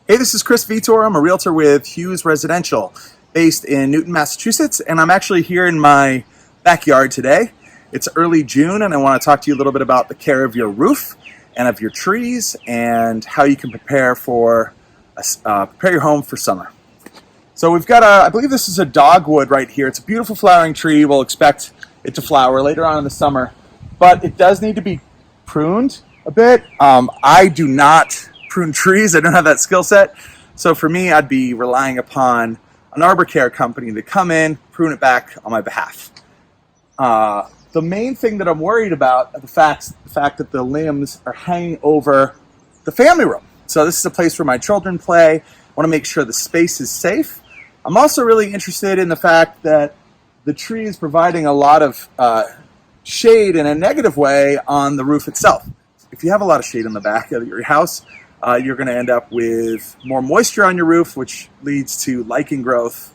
Hey, this is Chris Vietor. I'm a realtor with Hughes Residential based in Newton, Massachusetts, and I'm actually here in my backyard today. It's early June, and I want to talk to you a little bit about the care of your roof and of your trees and how you can prepare your home for summer. So we've got I believe this is a dogwood right here. It's a beautiful flowering tree. We'll expect it to flower later on in the summer, but it does need to be pruned a bit. I do not prune trees. I don't have that skill set. So for me, I'd be relying upon an arbor care company to come in, prune it back on my behalf. The main thing that I'm worried about is the fact that the limbs are hanging over the family room. So this is a place where my children play. I want to make sure the space is safe. I'm also really interested in the fact that the tree is providing a lot of shade in a negative way on the roof itself. If you have a lot of shade on the back of your house, you're going to end up with more moisture on your roof, which leads to lichen growth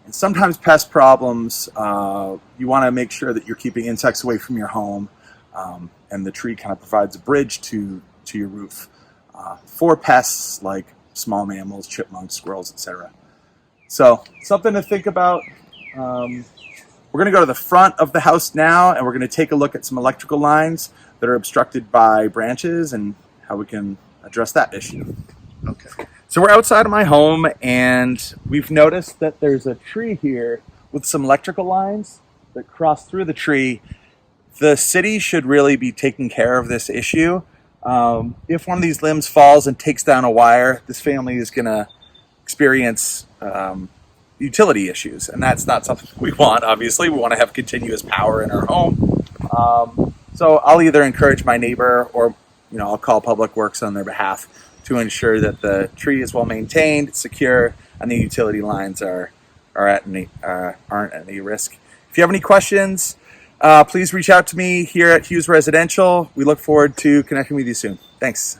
and sometimes pest problems. You want to make sure that you're keeping insects away from your home, and the tree kind of provides a bridge to your roof for pests like small mammals, chipmunks, squirrels, etc. So something to think about. We're going to go to the front of the house now, and we're going to take a look at some electrical lines that are obstructed by branches and how we can address that issue. Okay. So we're outside of my home, and we've noticed that there's a tree here with some electrical lines that cross through the tree. The city should really be taking care of this issue. If one of these limbs falls and takes down a wire, this family is going to experience utility issues, and that's not something we want. Obviously, we want to have continuous power in our home. So I'll either encourage my neighbor or I'll call Public Works on their behalf to ensure that the tree is well maintained, secure, and the utility lines aren't at any risk. If you have any questions, please reach out to me here at Hughes Residential. We look forward to connecting with you soon. Thanks.